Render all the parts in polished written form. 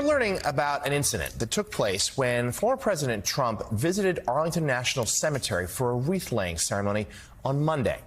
We're learning about an incident that took place when former President Trump visited Arlington National Cemetery for a wreath-laying ceremony on Monday.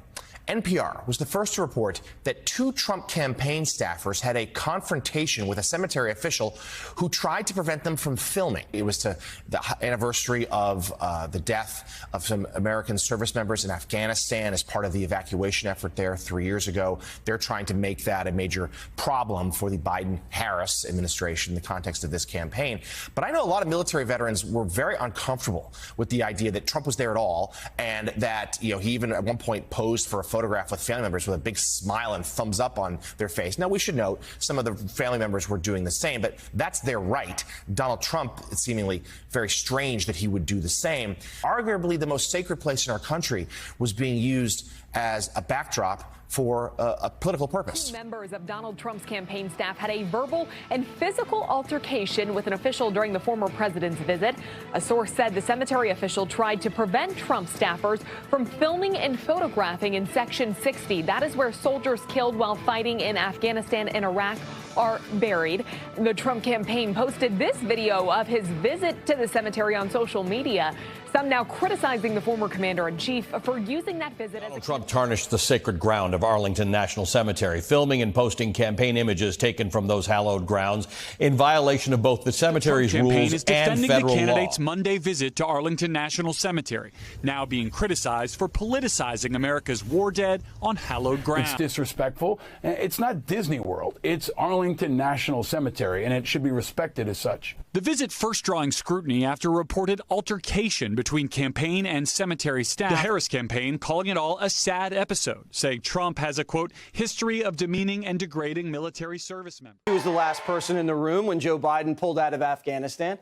NPR was the first to report that two Trump campaign staffers had a confrontation with a cemetery official who tried to prevent them from filming. It was to the anniversary of the death of some American service members in Afghanistan as part of the evacuation effort there 3 years ago. They're trying to make that a major problem for the Biden-Harris administration in the context of this campaign. But I know a lot of military veterans were very uncomfortable with the idea that Trump was there at all, and that, he even at one point posed for a photograph with family members with a big smile and thumbs up on their face. Now, we should note some of the family members were doing the same, but that's their right. Donald Trump, it's seemingly very strange that he would do the same. Arguably, the most sacred place in our country was being used as a backdrop for a political purpose. Members of Donald Trump's campaign staff had a verbal and physical altercation with an official during the former president's visit. A source said the cemetery official tried to prevent Trump staffers from filming and photographing in Section 60. That is where soldiers killed while fighting in Afghanistan and Iraq are buried. The Trump campaign posted this video of his visit to the cemetery on social media. Some now criticizing the former commander-in-chief for using that visit as Donald Trump tarnished the sacred ground of Arlington National Cemetery, filming and posting campaign images taken from those hallowed grounds in violation of both the cemetery's rules and federal law. The Trump campaign is defending the candidate's Monday visit to Arlington National Cemetery, now being criticized for politicizing America's war dead on hallowed ground. It's disrespectful. It's not Disney World. It's Arlington National Cemetery, and it should be respected as such. The visit first drawing scrutiny after a reported altercation between campaign and cemetery staff. The Harris campaign calling it all a sad episode, saying Trump has a, quote, history of demeaning and degrading military service members. He was the last person in the room when Joe Biden pulled out of Afghanistan.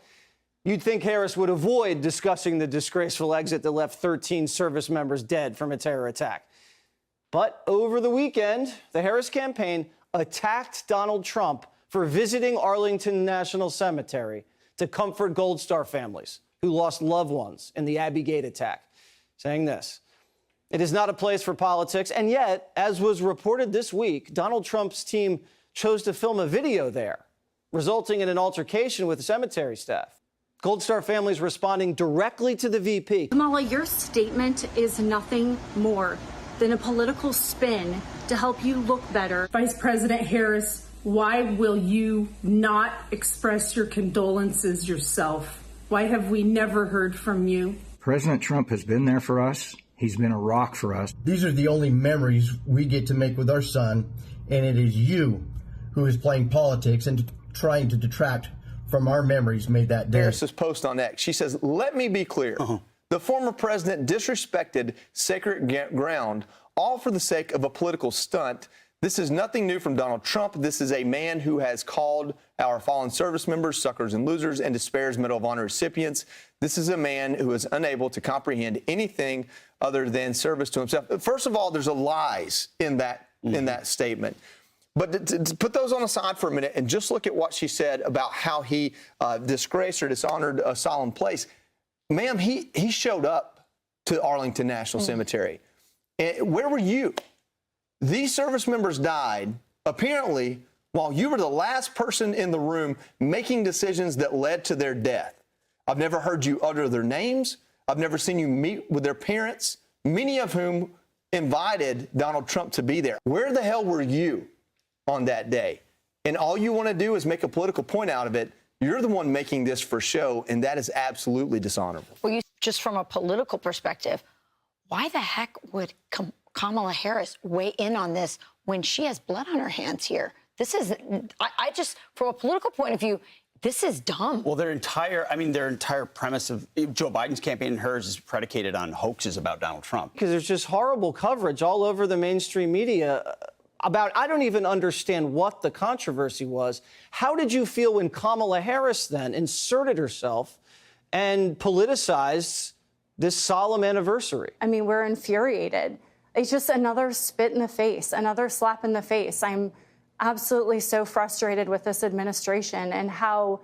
You'd think Harris would avoid discussing the disgraceful exit that left 13 service members dead from a terror attack. But over the weekend, the Harris campaign attacked Donald Trump for visiting Arlington National Cemetery to comfort Gold Star families who lost loved ones in the Abbey Gate attack, saying this: "It is not a place for politics." And yet, as was reported this week, Donald Trump's team chose to film a video there, resulting in an altercation with the cemetery staff. Gold Star families responding directly to the VP. Kamala, your statement is nothing more than a political spin to help you look better. Vice President Harris, why will you not express your condolences yourself? Why have we never heard from you? President Trump has been there for us. He's been a rock for us. These are the only memories we get to make with our son, and it is you who is playing politics and trying to detract from our memories made that day. Harris's post on X, she says, "Let me be clear. The former president disrespected sacred ground, all for the sake of a political stunt. This is nothing new from Donald Trump. This is a man who has called our fallen service members suckers and losers and despairs Medal of Honor recipients. This is a man who is unable to comprehend anything other than service to himself." First of all, there's a lies in that statement. But to put those on the side for a minute and just look at what she said about how he disgraced or dishonored a solemn place. Ma'am, he showed up to Arlington National Cemetery. And where were you? These service members died, apparently, while you were the last person in the room making decisions that led to their death. I've never heard you utter their names. I've never seen you meet with their parents, many of whom invited Donald Trump to be there. Where the hell were you on that day? And all you want to do is make a political point out of it. You're the one making this for show, and that is absolutely dishonorable. Well, just from a political perspective, why the heck would Kamala Harris weigh in on this when she has blood on her hands here? This is, I just, from a political point of view, this is dumb. Well, their entire premise of Joe Biden's campaign and hers is predicated on hoaxes about Donald Trump. Because there's just horrible coverage all over the mainstream media about, I don't even understand what the controversy was. How did you feel when Kamala Harris then inserted herself and politicized this solemn anniversary? I mean, we're infuriated. It's just another spit in the face, another slap in the face. I'm absolutely so frustrated with this administration and how,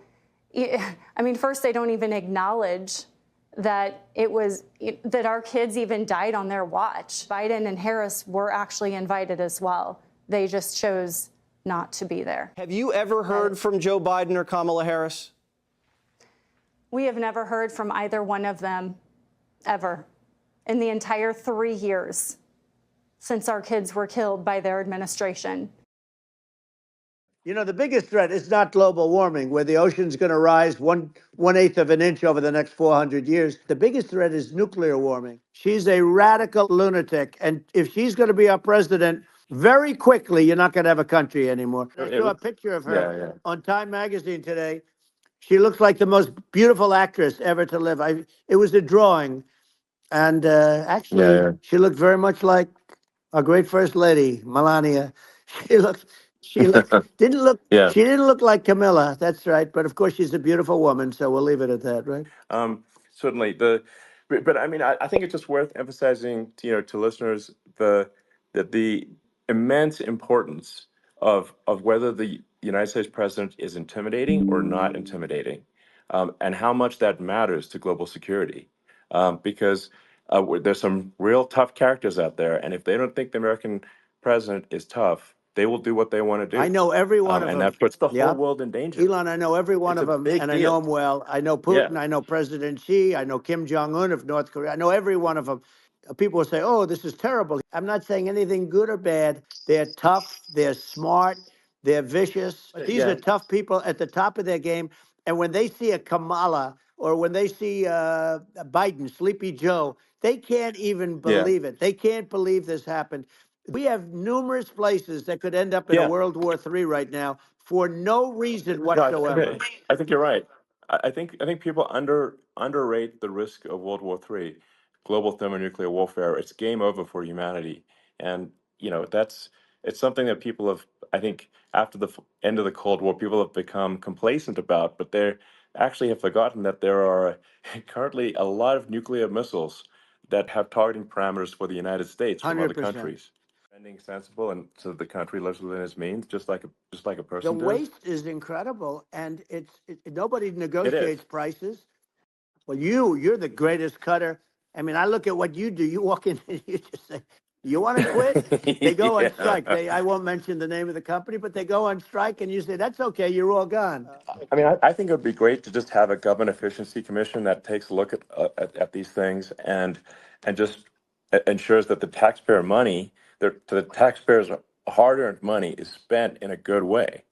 I mean, first, they don't even acknowledge that that our kids even died on their watch. Biden and Harris were actually invited as well. They just chose not to be there. Have you ever heard from Joe Biden or Kamala Harris? We have never heard from either one of them, ever, in the entire 3 years since our kids were killed by their administration. You know, the biggest threat is not global warming, where the ocean's going to rise one-eighth of an inch over the next 400 years. The biggest threat is nuclear warming. She's a radical lunatic. And if she's going to be our president, very quickly, you're not going to have a country anymore. I saw a picture of her on Time magazine today. She looks like the most beautiful actress ever to live. It was a drawing. And actually, she looked very much like our great first lady, Melania. She didn't look she didn't look like Camilla. That's right. But of course, she's a beautiful woman, so we'll leave it at that, right? Certainly. But I mean, I think it's just worth emphasizing, to listeners the immense importance of whether the United States president is intimidating or not intimidating, and how much that matters to global security, because there's some real tough characters out there, and if they don't think the American president is tough, they will do what they want to do. I know every one of them. And that puts the whole world in danger. Elon, I know every one of them, and I know them well. I know Putin, Yeah. I know President Xi, I know Kim Jong-un of North Korea. I know every one of them. People will say, oh, this is terrible. I'm not saying anything good or bad. They're tough, they're smart, they're vicious. These are tough people at the top of their game. And when they see a Kamala or when they see Biden, Sleepy Joe, they can't even believe it. They can't believe this happened. We have numerous places that could end up in a World War III right now for no reason whatsoever. I think you're right. I think people underrate the risk of World War III, global thermonuclear warfare. It's game over for humanity, and it's something that people have. I think after the end of the Cold War, people have become complacent about, but they actually have forgotten that there are currently a lot of nuclear missiles that have targeting parameters for the United States from other 100%. countries. Spending sensible, and so the country lives within its means, just like a The person does. waste is incredible, and nobody negotiates prices. Well, you're the greatest cutter. I mean, I look at what you do. You walk in and you just say, "You want to quit?" They go on strike. I won't mention the name of the company, but they go on strike, and you say, "That's okay. You're all gone." I mean, I think it would be great to just have a government efficiency commission that takes a look at these things and just ensures that the taxpayer money, the taxpayers' hard-earned money, is spent in a good way.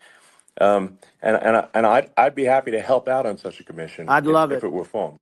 And I'd be happy to help out on such a commission. I'd love if it were formed.